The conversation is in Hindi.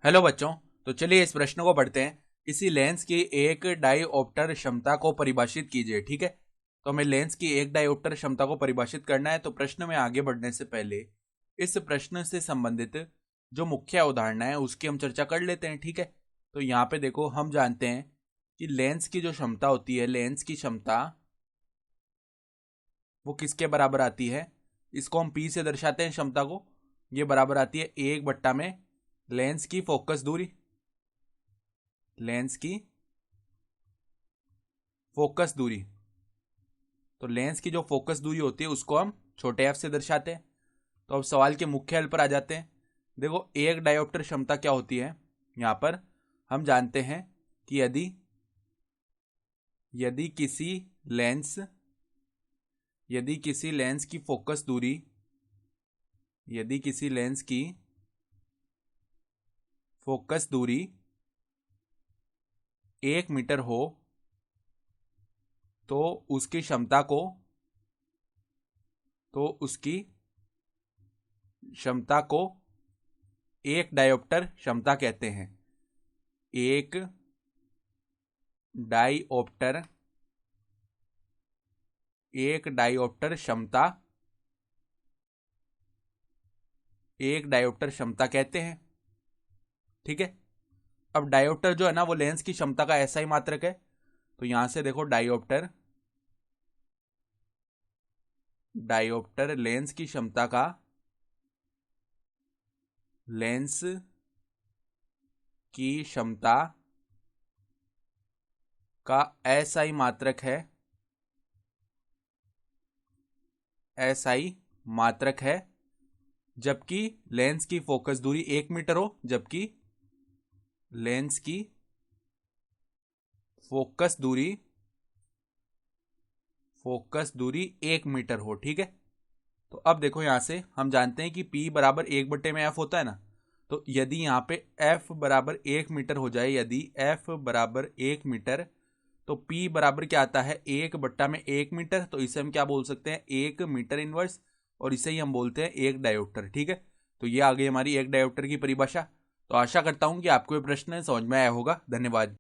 हेलो बच्चों। तो चलिए इस प्रश्न को पढ़ते हैं। किसी लेंस की एक डायोप्टर क्षमता को परिभाषित कीजिए। ठीक है, तो हमें लेंस की एक डायोप्टर क्षमता को परिभाषित करना है। तो प्रश्न में आगे बढ़ने से पहले इस प्रश्न से संबंधित जो मुख्य अवधारणा है उसकी हम चर्चा कर लेते हैं। ठीक है, तो यहाँ पे देखो, हम जानते हैं कि लेंस की जो क्षमता होती है, लेंस की क्षमता वो किसके बराबर आती है। इसको हम P से दर्शाते हैं क्षमता को। ये बराबर आती है 1 में लेंस की फोकस दूरी। लेंस की फोकस दूरी, तो लेंस की जो फोकस दूरी होती है उसको हम छोटे f से दर्शाते हैं। तो अब सवाल के मुख्य हल पर आ जाते हैं। देखो, एक डायोप्टर क्षमता क्या होती है। यहां पर हम जानते हैं कि यदि यदि किसी लेंस यदि किसी लेंस की फोकस दूरी यदि किसी लेंस की फोकस दूरी 1 मीटर हो तो उसकी क्षमता को एक डायोप्टर क्षमता कहते हैं। एक डायोप्टर क्षमता कहते हैं। ठीक है, अब डायोप्टर जो है ना वो लेंस की क्षमता का ऐसा ही मात्रक है। तो यहां से देखो, डायोप्टर लेंस की क्षमता का ऐसा ही मात्रक है जबकि लेंस की फोकस दूरी 1 मीटर हो। जबकि लेंस की फोकस दूरी 1 मीटर हो। ठीक है, तो अब देखो, यहां से हम जानते हैं कि P बराबर 1/f होता है ना। तो यदि यहाँ पे F बराबर 1 मीटर हो जाए, यदि F बराबर 1 मीटर, तो P बराबर क्या आता है 1/1 मीटर। तो इसे हम क्या बोल सकते हैं, 1 मीटर इनवर्स, और इसे ही हम बोलते हैं एक डायोप्टर। ठीक है, तो ये आ गई हमारी एक डायोप्टर की परिभाषा। तो आशा करता हूं कि आपको ये प्रश्न समझ में आया होगा। धन्यवाद।